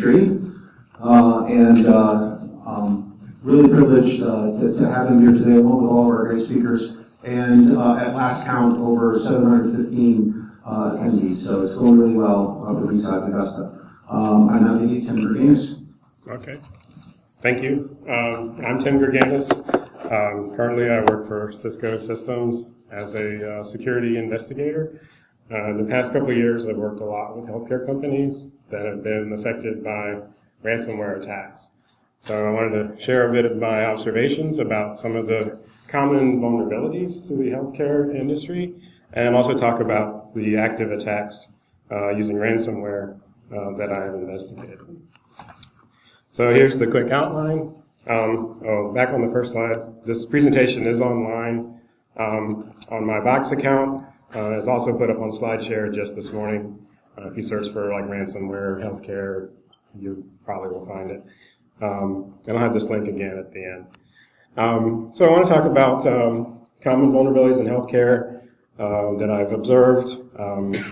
industry, really privileged to have him here today along with all of our great speakers, and at last count over 715 attendees, so it's going really well for Eastside Augusta. I'm now going to need Tim Gurganis. Okay, thank you. I'm Tim Gurganis. Currently I work for Cisco Systems as a security investigator. In the past couple of years I've worked a lot with healthcare companies that have been affected by ransomware attacks. So I wanted to share a bit of my observations about some of the common vulnerabilities to the healthcare industry, and also talk about the active attacks using ransomware that I have investigated. So here's the quick outline. Back on the first slide, this presentation is online on my Box account. It's also put up on SlideShare just this morning. If you search for like ransomware, healthcare, you probably will find it. And I'll have this link again at the end. So I want to talk about common vulnerabilities in healthcare that I've observed.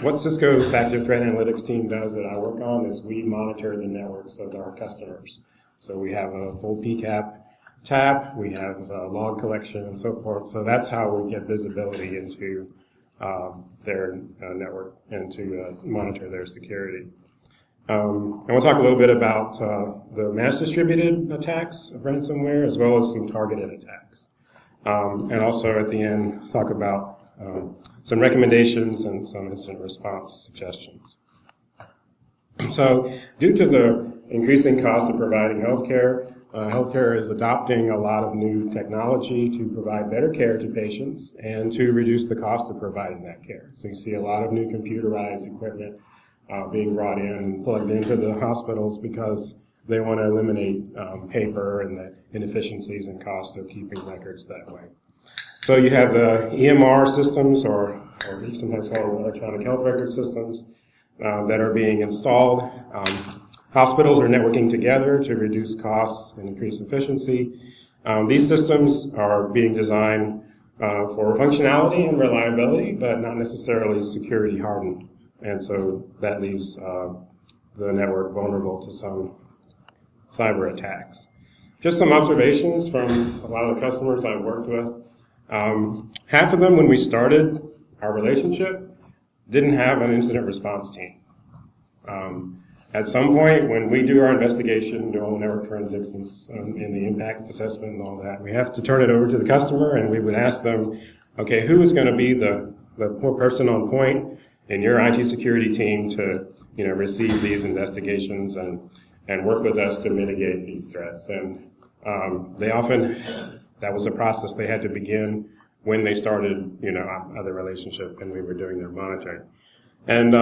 What Cisco's Active Threat Analytics team does that I work on is we monitor the networks of our customers. So we have a full PCAP tab, we have log collection and so forth. So that's how we get visibility into their network and to monitor their security. I want to talk a little bit about the mass distributed attacks of ransomware as well as some targeted attacks. And also at the end talk about some recommendations and some incident response suggestions. So due to the increasing cost of providing healthcare, healthcare is adopting a lot of new technology to provide better care to patients and to reduce the cost of providing that care. So you see a lot of new computerized equipment being brought in and plugged into the hospitals because they want to eliminate paper and the inefficiencies and cost of keeping records that way. So you have the EMR systems, or sometimes called electronic health record systems, that are being installed. Hospitals are networking together to reduce costs and increase efficiency. These systems are being designed for functionality and reliability, but not necessarily security hardened. And so that leaves the network vulnerable to some cyber attacks. Just some observations from a lot of the customers I've worked with. Half of them, when we started our relationship, didn't have an incident response team. At some point, when we do our investigation, do all the network forensics and the impact assessment and all that, we have to turn it over to the customer, and we would ask them, okay, who is going to be the person on point in your IT security team to, receive these investigations and work with us to mitigate these threats? And they often, that was a process they had to begin when they started, the relationship and we were doing their monitoring. And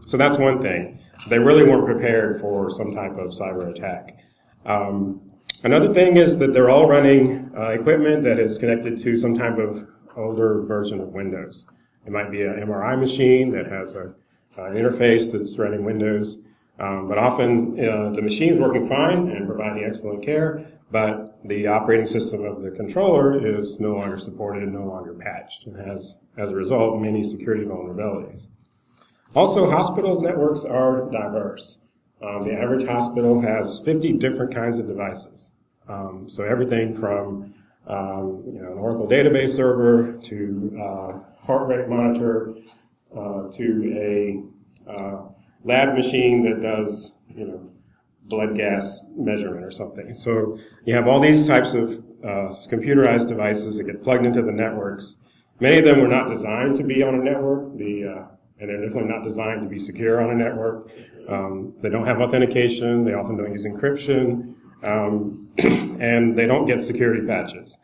so that's one thing. They really weren't prepared for some type of cyber attack. Another thing is that they're all running equipment that is connected to some type of older version of Windows. It might be an MRI machine that has an interface that's running Windows. But often the machine is working fine and providing excellent care, but the operating system of the controller is no longer supported, no longer patched, and has, as a result, many security vulnerabilities. Also, hospitals' networks are diverse. The average hospital has 50 different kinds of devices. So everything from an Oracle database server to heart rate monitor to a lab machine that does, blood gas measurement or something. So you have all these types of computerized devices that get plugged into the networks. Many of them were not designed to be on a network, and they're definitely not designed to be secure on a network. They don't have authentication. They often don't use encryption, and they don't get security patches.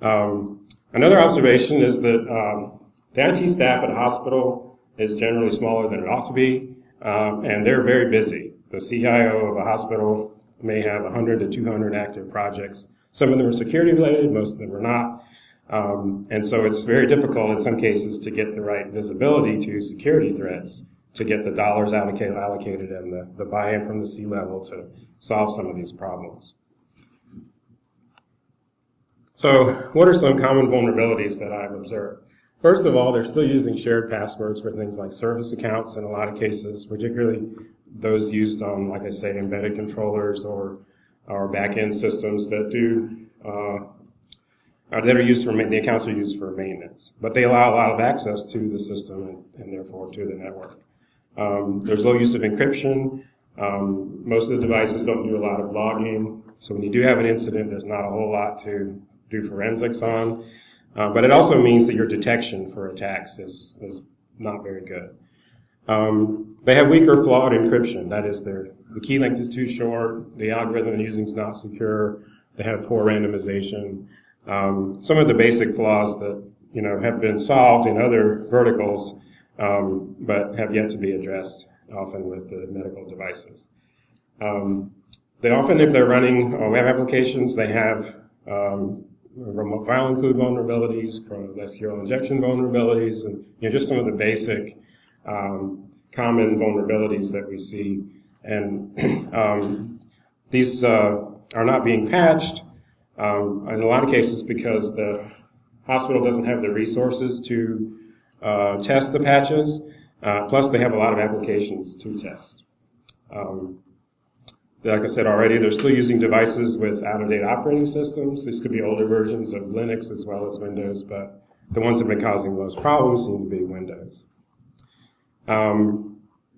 Another observation is that the IT staff at a hospital is generally smaller than it ought to be, and they're very busy. The CIO of a hospital may have 100 to 200 active projects. Some of them are security related, most of them are not. And so it's very difficult in some cases to get the right visibility to security threats, to get the dollars allocated and the buy-in from the C-level to solve some of these problems. So what are some common vulnerabilities that I've observed? First of all, they're still using shared passwords for things like service accounts in a lot of cases, particularly those used on, like I say, embedded controllers or back-end systems that that are used for, the accounts are used for maintenance. But they allow a lot of access to the system and therefore to the network. There's low use of encryption. Most of the devices don't do a lot of logging. So when you do have an incident, there's not a whole lot to do forensics on. But it also means that your detection for attacks is not very good. They have weak or flawed encryption. That is, the key length is too short, the algorithm they're using is not secure, they have poor randomization. Some of the basic flaws that have been solved in other verticals, but have yet to be addressed, often with the medical devices. They often, if they're running web applications, they have remote file include vulnerabilities, SQL injection vulnerabilities, and just some of the basic common vulnerabilities that we see. And these are not being patched in a lot of cases because the hospital doesn't have the resources to test the patches. Plus, they have a lot of applications to test. Like I said already, they're still using devices with out-of-date operating systems. These could be older versions of Linux as well as Windows, but the ones that have been causing the most problems seem to be Windows.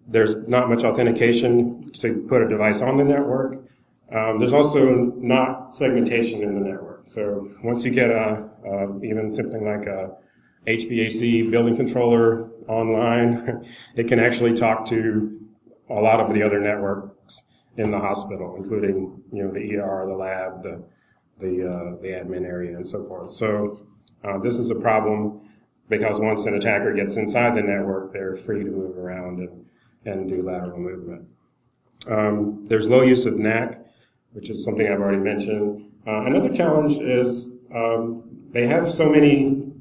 There's not much authentication to put a device on the network. There's also not segmentation in the network. So once you get even something like a HVAC building controller online, it can actually talk to a lot of the other networks in the hospital, including the ER, the lab, the admin area, and so forth. So this is a problem because once an attacker gets inside the network, they're free to move around and do lateral movement. There's low use of NAC, which is something I've already mentioned. Another challenge is they have so many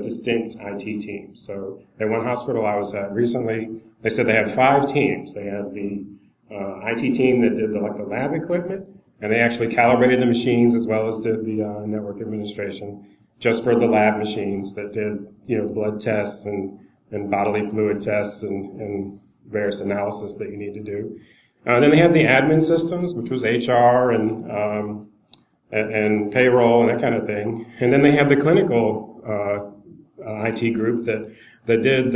distinct IT teams. So at one hospital I was at recently, they said they have 5 teams. They had the IT team that did the lab equipment, and they actually calibrated the machines as well as did the network administration just for the lab machines that did blood tests and bodily fluid tests and various analysis that you need to do. Then they had the admin systems, which was HR and payroll and that kind of thing. And then they had the clinical IT group that did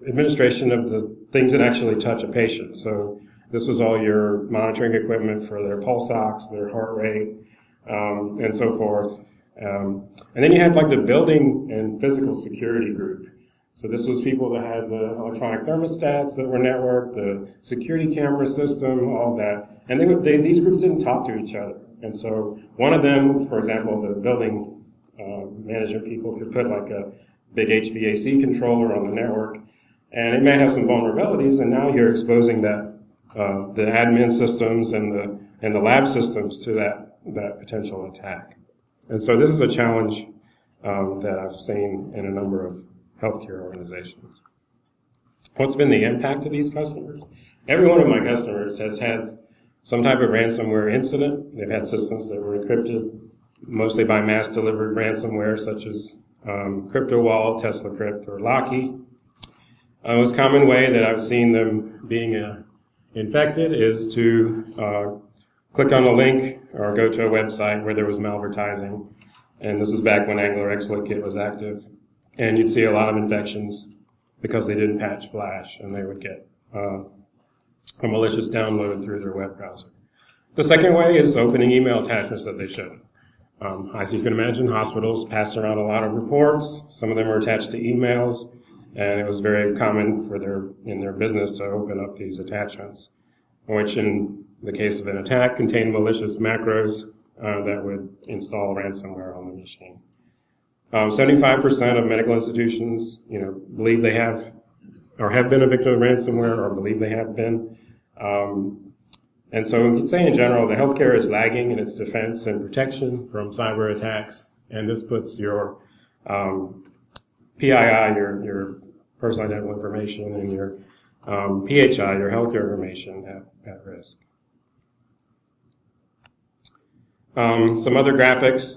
administration of the things that actually touch a patient. So this was all your monitoring equipment for their pulse ox, their heart rate, and so forth. And then you had the building and physical security group. So this was people that had the electronic thermostats that were networked, the security camera system, all that. And these groups didn't talk to each other. And so one of them, for example, the building management people could put a big HVAC controller on the network, and it may have some vulnerabilities, and now you're exposing that the admin systems and the lab systems to that potential attack. And so this is a challenge that I've seen in a number of healthcare organizations. What's been the impact of these customers? Every one of my customers has had some type of ransomware incident. They've had systems that were encrypted, mostly by mass-delivered ransomware, such as CryptoWall, TeslaCrypt, or Locky. The most common way that I've seen them being infected is to click on a link or go to a website where there was malvertising. And this is back when Angler ExploitKit was active. And you'd see a lot of infections because they didn't patch Flash, and they would get a malicious download through their web browser. The second way is opening email attachments that they shouldn't. As you can imagine, hospitals pass around a lot of reports. Some of them are attached to emails, and it was very common in their business to open up these attachments, which in the case of an attack contain malicious macros that would install ransomware on the machine. 75% of medical institutions, believe they have or have been a victim of ransomware or believe they have been. And so we can say in general, the healthcare is lagging in its defense and protection from cyber attacks. And this puts your PII, your personal identifiable information, and your PHI, your healthcare information, at risk. Some other graphics.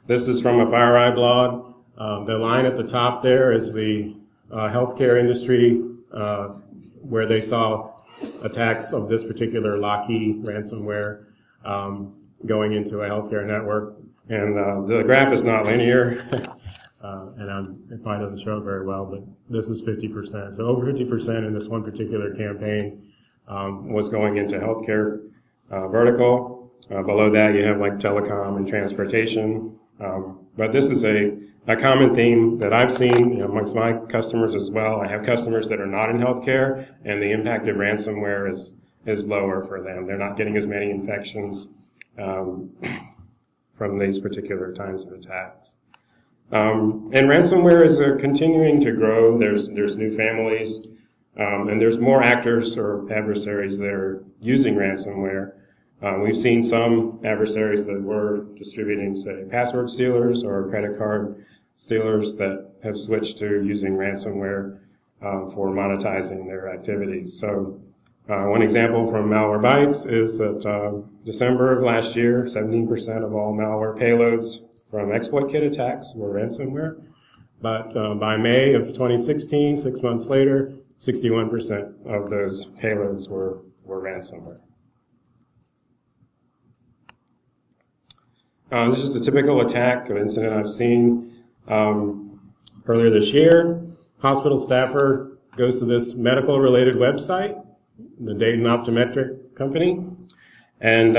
This is from a FireEye blog. The line at the top there is the healthcare industry where they saw attacks of this particular Lockheed ransomware going into a healthcare network. And the graph is not linear, and it probably doesn't show it very well, but this is 50%. So over 50% in this one particular campaign was going into healthcare vertical. Below that, you have like telecom and transportation. But this is a common theme that I've seen amongst my customers as well. I have customers that are not in healthcare, and the impact of ransomware is lower for them. They're not getting as many infections from these particular kinds of attacks. And ransomware is continuing to grow. There's new families, and there's more actors or adversaries that are using ransomware. We've seen some adversaries that were distributing, say, password stealers or credit card stealers that have switched to using ransomware for monetizing their activities. So one example from Malwarebytes is that December of last year, 17% of all malware payloads from exploit kit attacks were ransomware. But by May of 2016, 6 months later, 61% of those payloads were ransomware. This is just a typical attack or incident I've seen earlier this year. Hospital staffer goes to this medical-related website, the Dayton Optometric Company, and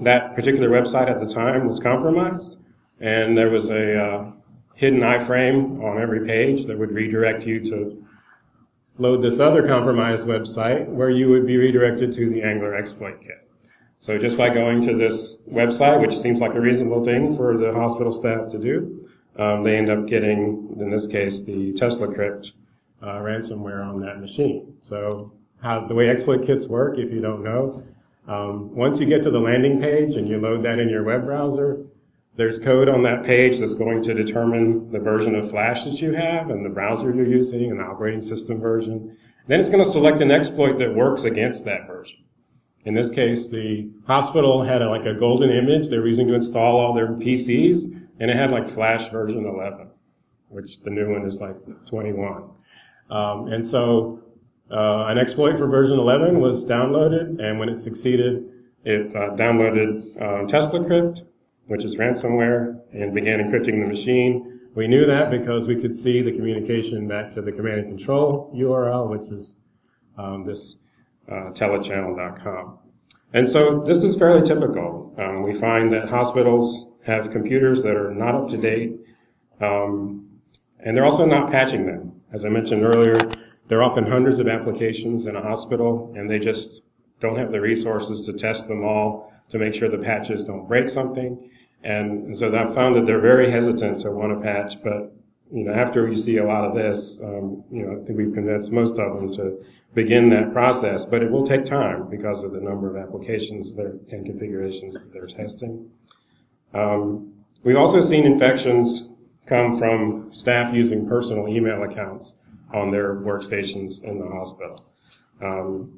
that particular website at the time was compromised, and there was a hidden iframe on every page that would redirect you to load this other compromised website where you would be redirected to the Angler exploit kit. So just by going to this website, which seems like a reasonable thing for the hospital staff to do, they end up getting, in this case, the TeslaCrypt ransomware on that machine. So the way exploit kits work, if you don't know, once you get to the landing page and you load that in your web browser, there's code on that page that's going to determine the version of Flash that you have and the browser you're using and the operating system version. Then it's going to select an exploit that works against that version. In this case, the hospital had like a golden image they were using to install all their PCs, and it had like Flash version 11, which the new one is like 21. And so an exploit for version 11 was downloaded, and when it succeeded, it downloaded TeslaCrypt, which is ransomware, and began encrypting the machine. We knew that because we could see the communication back to the command and control URL, which is this telechannel.com. And so this is fairly typical. We find that hospitals have computers that are not up to date, and they're also not patching them. As I mentioned earlier, there are often hundreds of applications in a hospital, and they just don't have the resources to test them all to make sure the patches don't break something. And so I've found that they're very hesitant to want to patch, but after you see a lot of this, I think we've convinced most of them to begin that process, but it will take time because of the number of applications and configurations that they're testing. We've also seen infections come from staff using personal email accounts on their workstations in the hospital.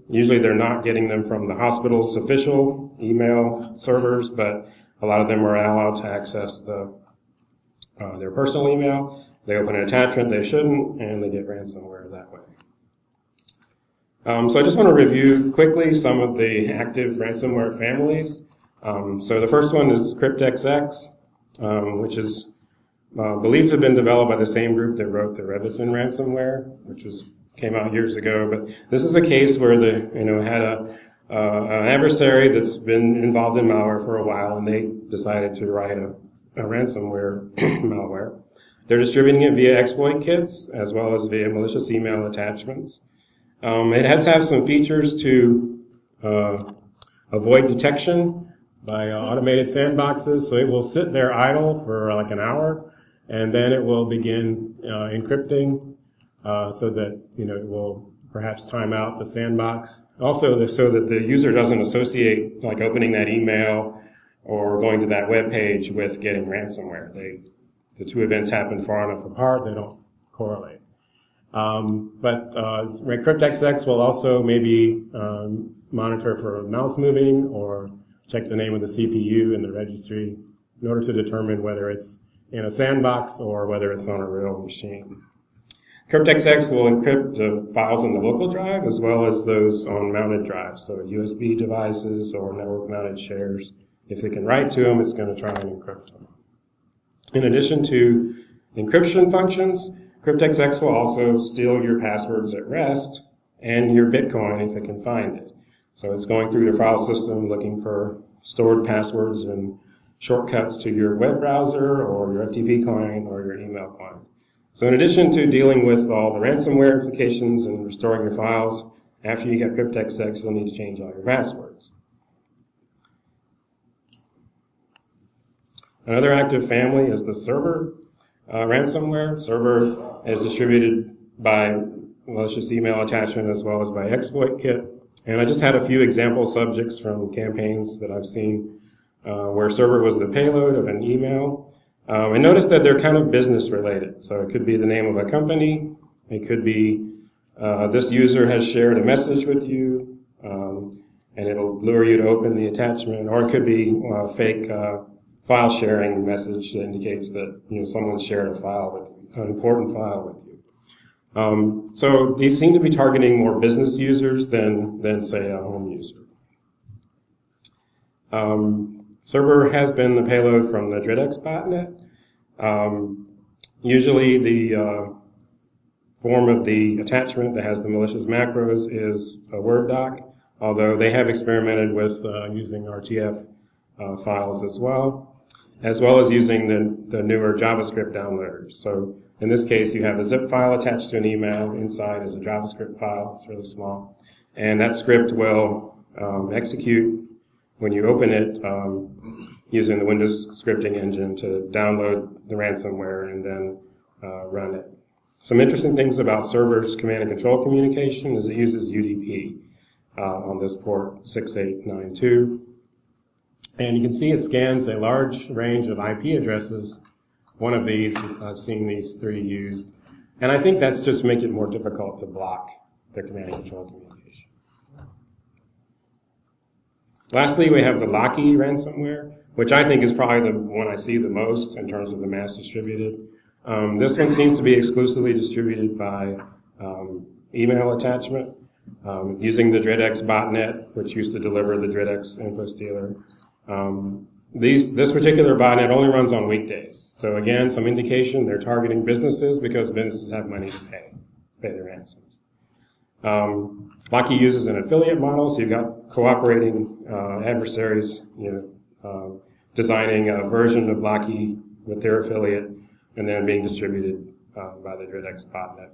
Usually they're not getting them from the hospital's official email servers, but a lot of them are allowed to access their personal email. They open an attachment they shouldn't, and they get ransomware that way. So I just want to review quickly some of the active ransomware families. So the first one is CryptXX, which is believed to have been developed by the same group that wrote the Reviton ransomware, which came out years ago. But this is a case where had an adversary that's been involved in malware for a while, and they decided to write a ransomware malware. They're distributing it via exploit kits as well as via malicious email attachments. It has to have some features to avoid detection by automated sandboxes, so it will sit there idle for like an hour, and then it will begin encrypting so that it will perhaps time out the sandbox. Also, so that the user doesn't associate like opening that email or going to that web page with getting ransomware. The two events happen far enough apart; they don't correlate. But CryptXX will also maybe monitor for mouse moving or check the name of the CPU in the registry in order to determine whether it's in a sandbox or whether it's on a real machine. CryptXX will encrypt the files in the local drive as well as those on mounted drives, so USB devices or network-mounted shares. If it can write to them, it's going to try and encrypt them. In addition to encryption functions, CryptXX will also steal your passwords at rest and your Bitcoin if it can find it. So it's going through your file system looking for stored passwords and shortcuts to your web browser or your FTP client or your email client. So in addition to dealing with all the ransomware implications and restoring your files, after you get CryptXX, you'll need to change all your passwords. Another active family is the server ransomware. Server is distributed by malicious email attachment as well as by exploit kit. And I just had a few example subjects from campaigns that I've seen where server was the payload of an email. And notice that they're kind of business related. So it could be the name of a company. It could be this user has shared a message with you, and it'll lure you to open the attachment. Or it could be a fake file sharing message that indicates that someone shared a file with you, an important file with you. So these seem to be targeting more business users than say a home user. Server has been the payload from the DRIDX botnet. Usually the form of the attachment that has the malicious macros is a Word doc, although they have experimented with using RTF files as well as using the newer JavaScript downloaders. So in this case, you have a zip file attached to an email. Inside is a JavaScript file. It's really small. And that script will execute when you open it using the Windows scripting engine to download the ransomware and then run it. Some interesting things about server's command and control communication is it uses UDP on this port 6892. And you can see it scans a large range of IP addresses. One of these, I've seen these three used. And I think that's just make it more difficult to block the command and control communication. Lastly, we have the Locky ransomware, which I think is probably the one I see the most in terms of the mass distributed. This one seems to be exclusively distributed by email attachment, using the DRIDX botnet, which used to deliver the DRIDX info stealer. This particular botnet only runs on weekdays. So again, some indication they're targeting businesses because businesses have money to pay their ransoms. Locky uses an affiliate model, so you've got cooperating adversaries, designing a version of Locky with their affiliate and then being distributed by the DRIDX botnet.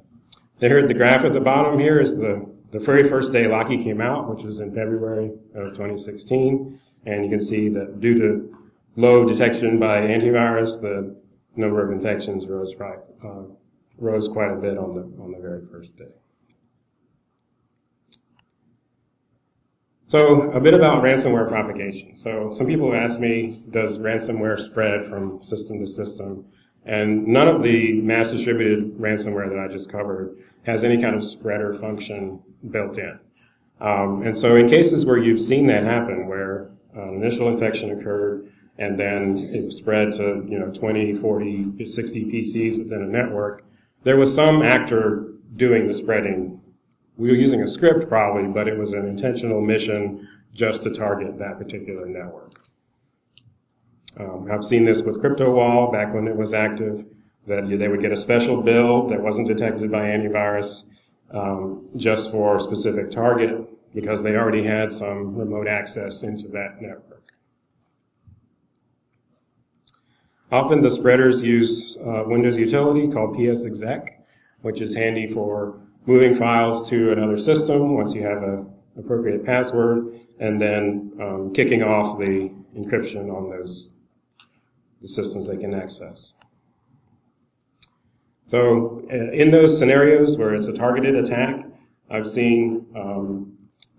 Here, the graph at the bottom here is the very first day Locky came out, which was in February of 2016. And you can see that due to low detection by antivirus, the number of infections rose quite a bit on the very first day. So a bit about ransomware propagation. So some people ask me, does ransomware spread from system to system? And none of the mass distributed ransomware that I just covered has any kind of spreader function built in. And so in cases where you've seen that happen, where an initial infection occurred and then it spread to 20, 40, 60 PCs within a network, there was some actor doing the spreading. We were using a script probably, but it was an intentional mission just to target that particular network. I've seen this with CryptoWall back when it was active, that they would get a special build that wasn't detected by antivirus just for a specific target because they already had some remote access into that network. Often the spreaders use Windows utility called psexec, which is handy for moving files to another system once you have an appropriate password, and then kicking off the encryption on the systems they can access. So in those scenarios where it's a targeted attack, I've seen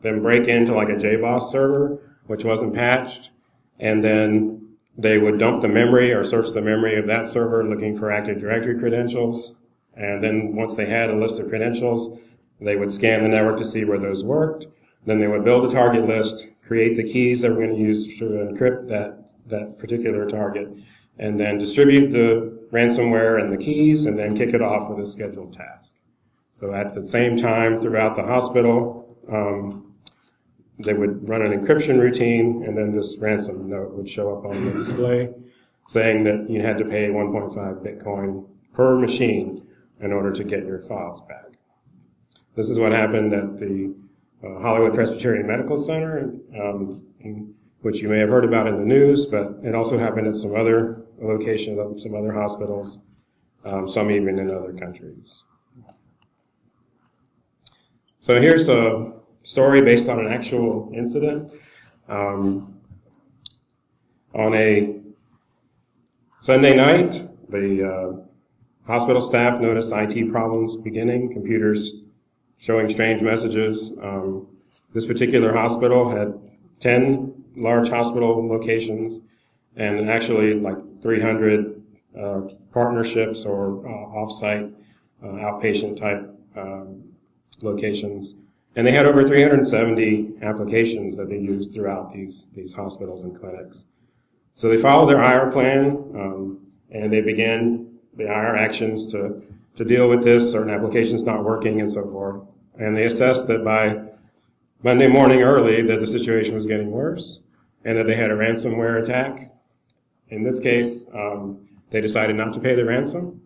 them break into like a JBoss server, which wasn't patched, and then they would dump the memory or search the memory of that server looking for Active Directory credentials. And then once they had a list of credentials, they would scan the network to see where those worked. Then they would build a target list, create the keys that we're going to use to encrypt that particular target, and then distribute the ransomware and the keys, and then kick it off with a scheduled task. So at the same time throughout the hospital, they would run an encryption routine, and then this ransom note would show up on the display saying that you had to pay 1.5 Bitcoin per machine in order to get your files back. This is what happened at the Hollywood Presbyterian Medical Center, which you may have heard about in the news, but it also happened at some other locations, some other hospitals, some even in other countries. So here's a story based on an actual incident. On a Sunday night, the hospital staff noticed IT problems beginning, computers showing strange messages. This particular hospital had 10 large hospital locations and actually like 300 partnerships or off-site outpatient type locations. And they had over 370 applications that they used throughout these hospitals and clinics. So they followed their IR plan, and they began the IR actions to deal with this, certain applications not working and so forth. And they assessed that by Monday morning early that the situation was getting worse and that they had a ransomware attack. In this case, they decided not to pay the ransom.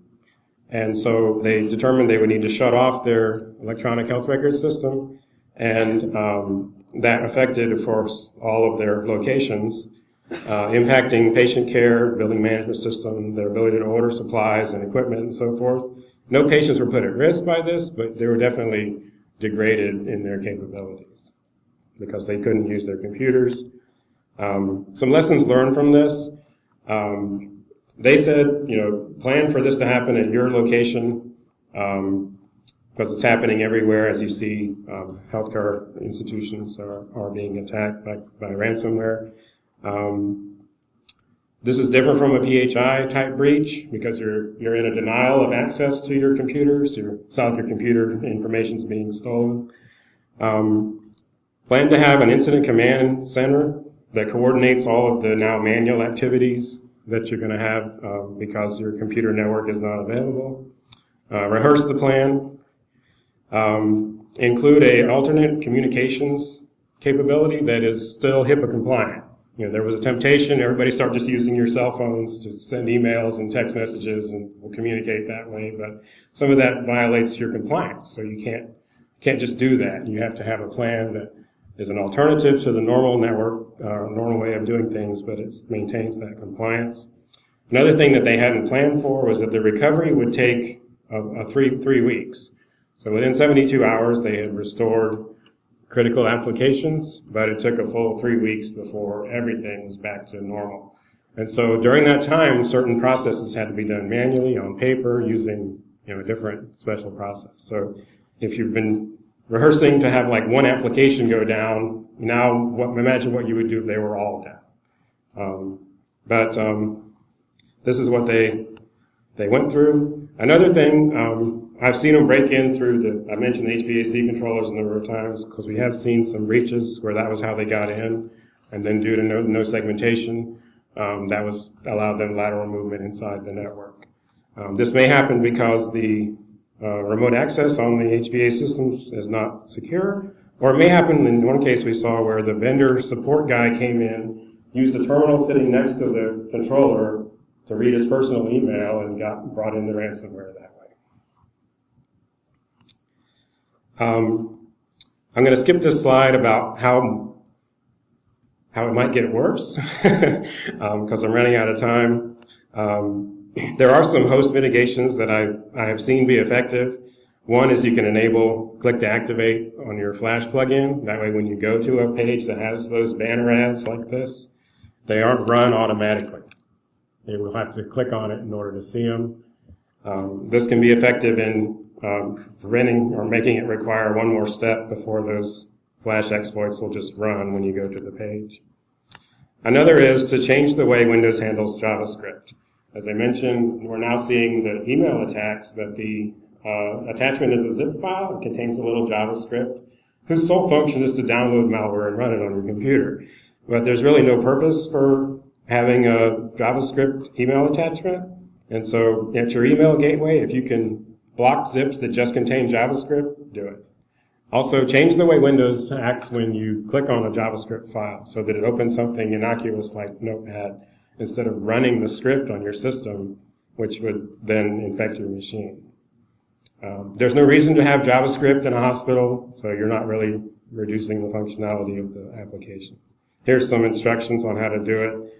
And so they determined they would need to shut off their electronic health record system. And that affected, of course, all of their locations, impacting patient care, billing management system, their ability to order supplies and equipment and so forth. No patients were put at risk by this, but they were definitely degraded in their capabilities because they couldn't use their computers. Some lessons learned from this. They said, plan for this to happen at your location because it's happening everywhere as you see healthcare institutions are being attacked by ransomware. This is different from a PHI type breach because you're in a denial of access to your computers. It's not like your computer information is being stolen. Plan to have an incident command center that coordinates all of the now manual activities that you're going to have because your computer network is not available. Rehearse the plan. Include an alternate communications capability that is still HIPAA compliant. There was a temptation, everybody start just using your cell phones to send emails and text messages and we'll communicate that way, but some of that violates your compliance, so you can't just do that. You have to have a plan that is an alternative to the normal network, normal way of doing things, but it maintains that compliance. Another thing that they hadn't planned for was that the recovery would take three weeks. So within 72 hours, they had restored critical applications, but it took a full 3 weeks before everything was back to normal. And so during that time, certain processes had to be done manually on paper using a different special process. So if you've been rehearsing to have like one application go down, now imagine what you would do if they were all down. But this is what they went through. Another thing, I've seen them break in through I mentioned the HVAC controllers a number of times because we have seen some breaches where that was how they got in, and then due to no segmentation, that allowed them lateral movement inside the network. This may happen because the remote access on the HVAC systems is not secure, or it may happen in one case we saw where the vendor support guy came in, used the terminal sitting next to the controller to read his personal email and brought in the ransomware that way. I'm going to skip this slide about how it might get worse because I'm running out of time. There are some host mitigations that I have seen be effective. One is you can enable click to activate on your Flash plugin. That way when you go to a page that has those banner ads like this, they aren't run automatically. You will have to click on it in order to see them. This can be effective in preventing or making it require one more step before those Flash exploits will just run when you go to the page. Another is to change the way Windows handles JavaScript. As I mentioned, we're now seeing the email attacks that the attachment is a zip file. It contains a little JavaScript whose sole function is to download malware and run it on your computer. But there's really no purpose for having a JavaScript email attachment. And so at your email gateway, if you can block zips that just contain JavaScript, do it. Also, change the way Windows acts when you click on a JavaScript file so that it opens something innocuous like Notepad instead of running the script on your system, which would then infect your machine. There's no reason to have JavaScript in a hospital, so you're not really reducing the functionality of the applications. Here's some instructions on how to do it.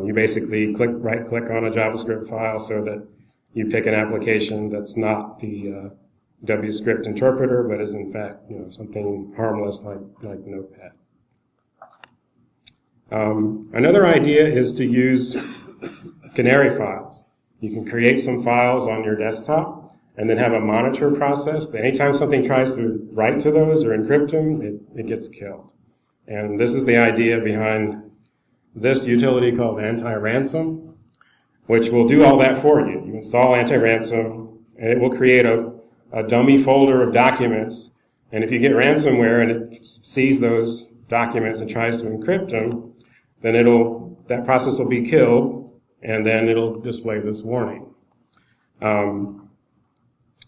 You basically right-click on a JavaScript file so that you pick an application that's not the WScript interpreter, but is in fact, something harmless like Notepad. Another idea is to use canary files. You can create some files on your desktop and then have a monitor process that anytime something tries to write to those or encrypt them, it gets killed. And this is the idea behind this utility called anti-ransom, which will do all that for you. You install anti-ransom, and it will create a dummy folder of documents. And if you get ransomware and it sees those documents and tries to encrypt them, then that process will be killed, and then it'll display this warning.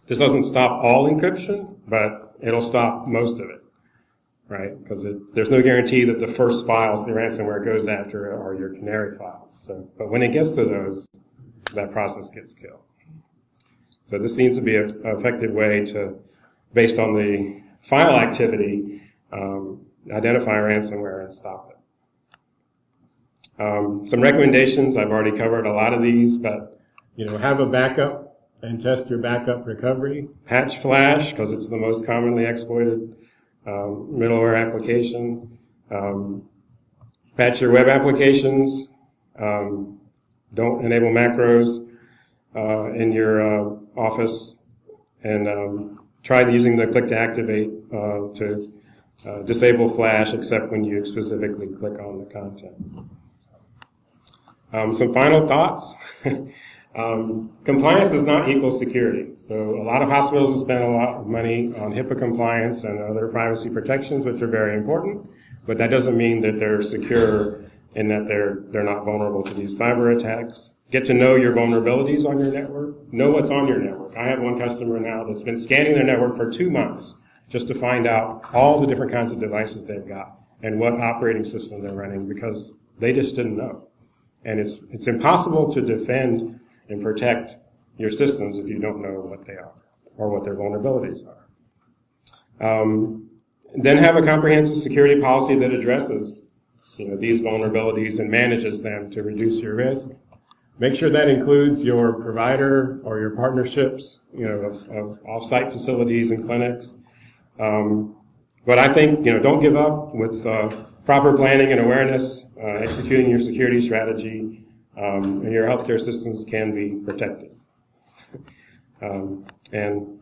This doesn't stop all encryption, but it'll stop most of it, right? Because there's no guarantee that the first files the ransomware goes after are your canary files. But when it gets to those, that process gets killed. So this seems to be an effective way to, based on the file activity, identify ransomware and stop it. Some recommendations, I've already covered a lot of these, but have a backup and test your backup recovery. Patch Flash, because it's the most commonly exploited middleware application. Patch your web applications. Don't enable macros in your Office, and try using the click to activate to disable Flash except when you specifically click on the content. Some final thoughts. Compliance does not equal security. So a lot of hospitals spend a lot of money on HIPAA compliance and other privacy protections, which are very important, but that doesn't mean that they're secure in that they're not vulnerable to these cyber attacks. Get to know your vulnerabilities on your network. Know what's on your network. I have one customer now that's been scanning their network for 2 months just to find out all the different kinds of devices they've got and what operating system they're running because they just didn't know. And it's impossible to defend and protect your systems if you don't know what they are or what their vulnerabilities are. Then have a comprehensive security policy that addresses these vulnerabilities and manages them to reduce your risk. Make sure that includes your provider or your partnerships, of off-site facilities and clinics. But I think, don't give up with proper planning and awareness, executing your security strategy, and your healthcare systems can be protected. And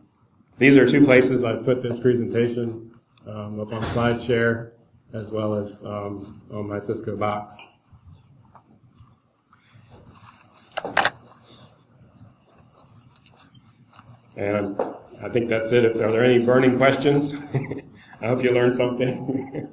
these are 2 places I've put this presentation, up on SlideShare as well as on my Cisco box. And I think that's it. Are there any burning questions? I hope you learned something.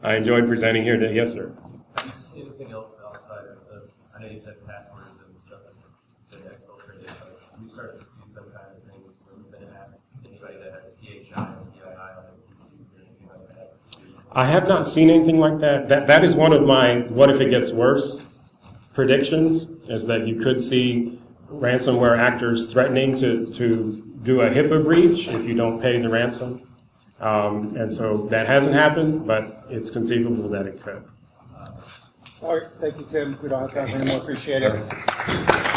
I enjoyed presenting here today. Yes, sir. Have you seen anything else outside of I know you said passwords and stuff that's been exfiltrated, but have you started to see some kind of things where you've been asked anybody that has PHI or PII on their PCs or anything like that? I have not seen anything like that. That is one of my what if it gets worse predictions, is that you could see ransomware actors threatening to do a HIPAA breach if you don't pay the ransom. And so that hasn't happened, but it's conceivable that it could. All right, thank you, Tim. We don't have time for any more. Appreciate it.